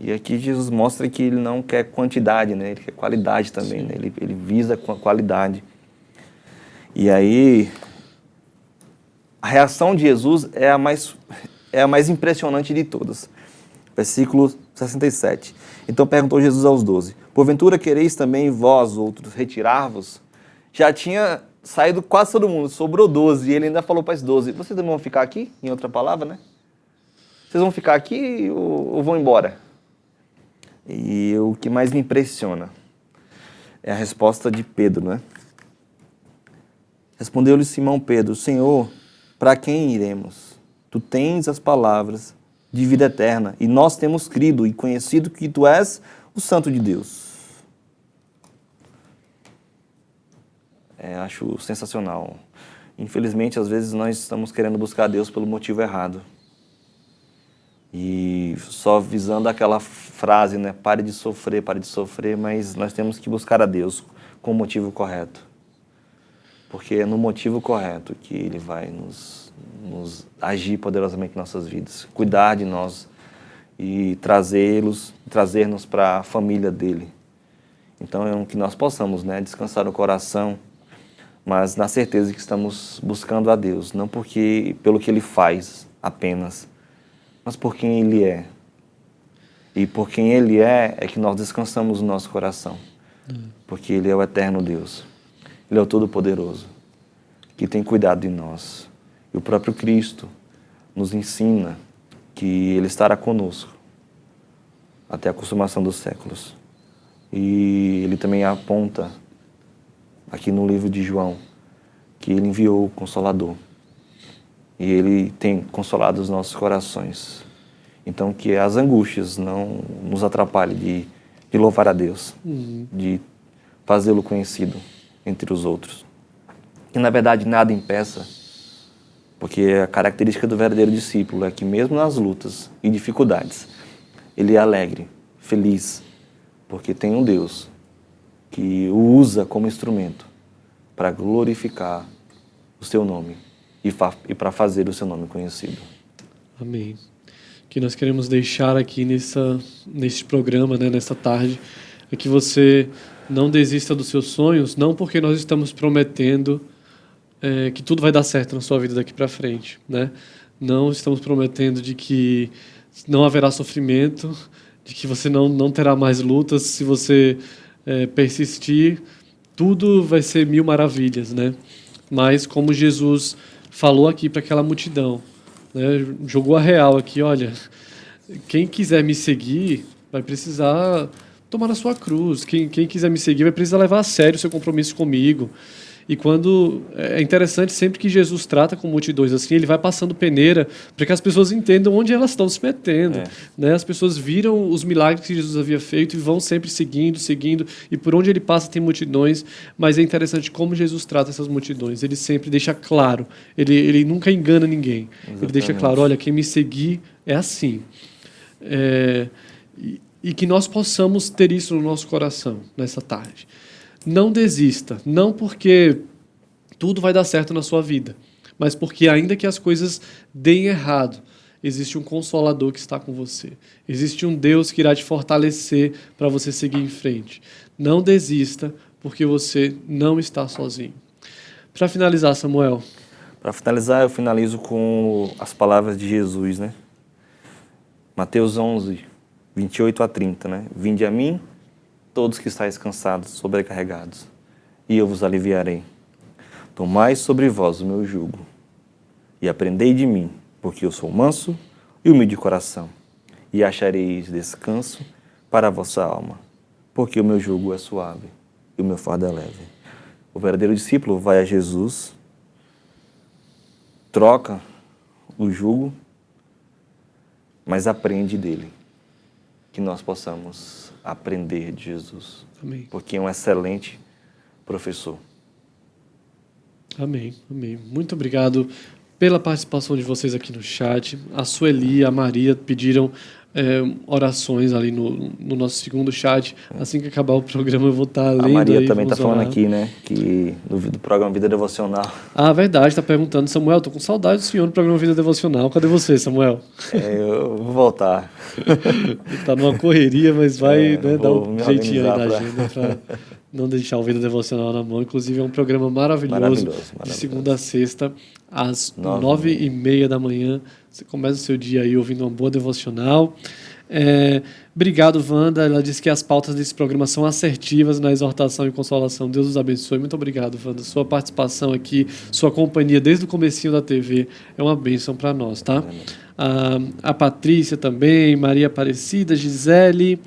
E aqui Jesus mostra que ele não quer quantidade, né? Ele quer qualidade também, né? Ele visa qualidade. E aí a reação de Jesus é a mais impressionante de todas. Versículo 67. Então perguntou Jesus aos 12: porventura quereis também vós outros retirar-vos? Já tinha saído quase todo mundo, sobrou 12, e ele ainda falou para os 12: vocês também vão ficar aqui? Em outra palavra, né? Vocês vão ficar aqui ou vão embora? E o que mais me impressiona é a resposta de Pedro, né? Respondeu-lhe Simão Pedro: Senhor, para quem iremos? Tu tens as palavras de vida eterna, e nós temos crido e conhecido que tu és o Santo de Deus. Acho sensacional. Infelizmente, às vezes nós estamos querendo buscar Deus pelo motivo errado. e só visando aquela frase, né? Pare de sofrer, mas nós temos que buscar a Deus com o motivo correto. Porque é no motivo correto que Ele vai nos agir poderosamente em nossas vidas, cuidar de nós e trazer-nos para a família dEle. Então é que nós possamos, né, descansar o coração, mas na certeza que estamos buscando a Deus, não pelo que Ele faz apenas, mas por quem Ele é. E por quem Ele é que nós descansamos o nosso coração. Porque Ele é o eterno Deus. Ele é o Todo-Poderoso, que tem cuidado de nós. E o próprio Cristo nos ensina que Ele estará conosco até a consumação dos séculos. E Ele também aponta, aqui no livro de João, que Ele enviou o Consolador. E Ele tem consolado os nossos corações. Então, que as angústias não nos atrapalhem de louvar a Deus, de fazê-lo conhecido entre os outros. E, na verdade, nada impeça, porque a característica do verdadeiro discípulo é que, mesmo nas lutas e dificuldades, ele é alegre, feliz, porque tem um Deus que o usa como instrumento para glorificar o seu nome e para fazer o seu nome conhecido. Amém. Que nós queremos deixar aqui nesse programa, né, nessa tarde, é que você não desista dos seus sonhos, não porque nós estamos prometendo que tudo vai dar certo na sua vida daqui para frente, né? Não estamos prometendo de que não haverá sofrimento, de que você não terá mais lutas se você persistir, tudo vai ser mil maravilhas, né? Mas como Jesus falou aqui para aquela multidão, né, jogou a real aqui, olha, quem quiser me seguir vai precisar tomar a sua cruz, quem quiser me seguir vai precisar levar a sério o seu compromisso comigo. E quando é interessante, sempre que Jesus trata com multidões assim, ele vai passando peneira para que as pessoas entendam onde elas estão se metendo. Né? As pessoas viram os milagres que Jesus havia feito e vão sempre seguindo, e por onde ele passa tem multidões, mas é interessante como Jesus trata essas multidões. Ele sempre deixa claro, ele nunca engana ninguém. Exatamente. Ele deixa claro, olha, quem me seguir é assim. E que nós possamos ter isso no nosso coração nessa tarde. Não desista, não porque tudo vai dar certo na sua vida, mas porque ainda que as coisas deem errado, existe um Consolador que está com você. Existe um Deus que irá te fortalecer para você seguir em frente. Não desista, porque você não está sozinho. Para finalizar, Samuel. Para finalizar, eu finalizo com as palavras de Jesus, né? Mateus 11, 28 a 30, né? Vinde a mim, todos que estáis cansados, sobrecarregados, e eu vos aliviarei. Tomai sobre vós o meu jugo, e aprendei de mim, porque eu sou manso e humilde de coração, e achareis descanso para a vossa alma, porque o meu jugo é suave e o meu fardo é leve. O verdadeiro discípulo vai a Jesus, troca o jugo, mas aprende dele. Que nós possamos aprender de Jesus. Amém. Porque é um excelente professor. Amém, amém. Muito obrigado pela participação de vocês aqui no chat. A Sueli e a Maria pediram orações ali no nosso segundo chat. Assim que acabar o programa eu vou estar lendo. A Maria aí, também está falando aqui, né? Que do programa Vida Devocional. Ah, verdade, está perguntando. Samuel, estou com saudade do senhor no programa Vida Devocional. Cadê você, Samuel? Eu vou voltar. Está numa correria, mas vai dar um jeitinho aí na pra... agenda para não deixar o Vida Devocional na mão. Inclusive é um programa maravilhoso. De segunda a sexta, às 9h30 da manhã. Você começa o seu dia aí ouvindo uma boa devocional. Obrigado, Wanda. Ela disse que as pautas desse programa são assertivas na exortação e consolação. Deus os abençoe. Muito obrigado, Wanda. Sua participação aqui, sua companhia desde o comecinho da TV é uma bênção para nós, tá? A Patrícia também, Maria Aparecida, Gisele,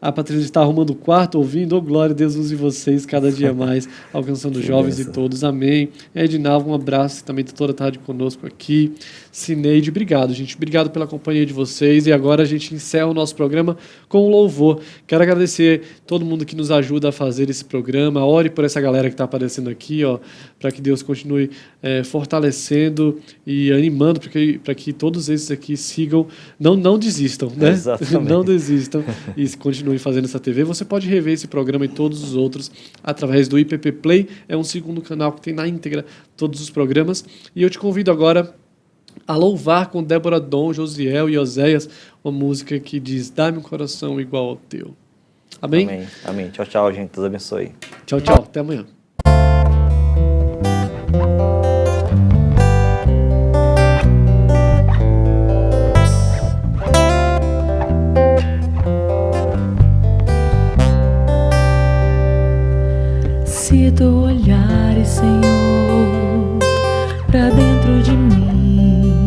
A Patrícia está arrumando o quarto, ouvindo. Glória a Deus, use vocês cada dia mais, alcançando jovens e todos. Amém. Edinalva, um abraço. Também está toda tarde conosco aqui. Cineide, obrigado, gente. Obrigado pela companhia de vocês. E agora a gente encerra o nosso programa com um louvor. Quero agradecer todo mundo que nos ajuda a fazer esse programa. Ore por essa galera que está aparecendo aqui, para que Deus continue fortalecendo e animando para que todos esses aqui sigam, não desistam, né? Exatamente. Não desistam e continuem fazendo essa TV. Você pode rever esse programa e todos os outros através do IPP Play. É um segundo canal que tem na íntegra todos os programas. E eu te convido agora a louvar com Débora Dom, Josiel e Oséias, uma música que diz: dá-me um coração igual ao teu. Amém? Amém. Amém. Tchau, tchau, gente. Deus abençoe. Tchau, tchau. Até amanhã. Se tu olhares, Senhor, pra dentro de mim,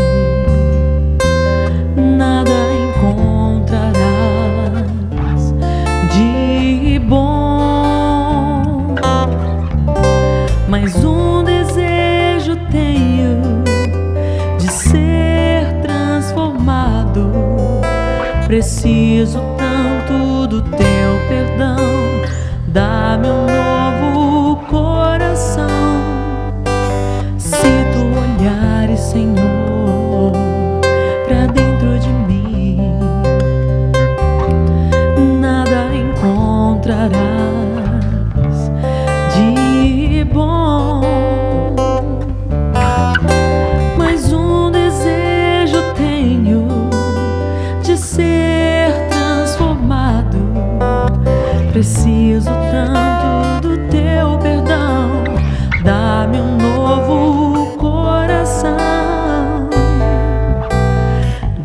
nada encontrarás de bom, mas um desejo tenho de ser transformado. Preciso tanto do teu perdão. Dá-me um novo coração. Se tu olhares, Senhor, pra dentro de mim, nada encontrarás de bom, mas um desejo tenho de ser transformado. Preciso tanto do teu perdão. Dá-me um novo coração.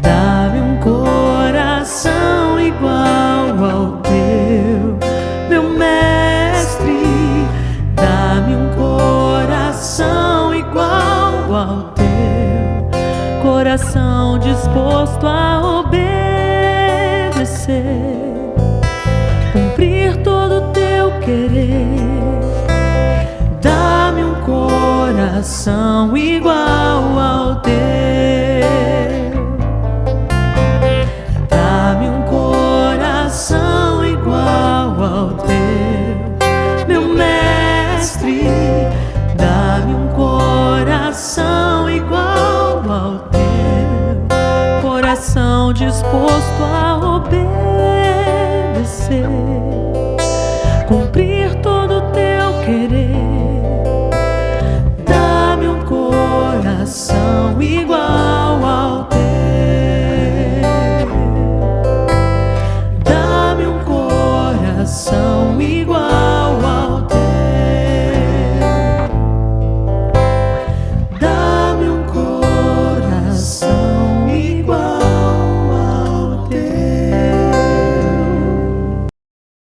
Dá-me um coração igual ao teu, meu mestre. Dá-me um coração igual ao teu, coração disposto a obedecer, cumprir todo o teu querer. Dá-me um coração igual ao teu. Dá-me um coração igual ao teu, meu mestre. Dá-me um coração igual ao teu, coração disposto a obedecer,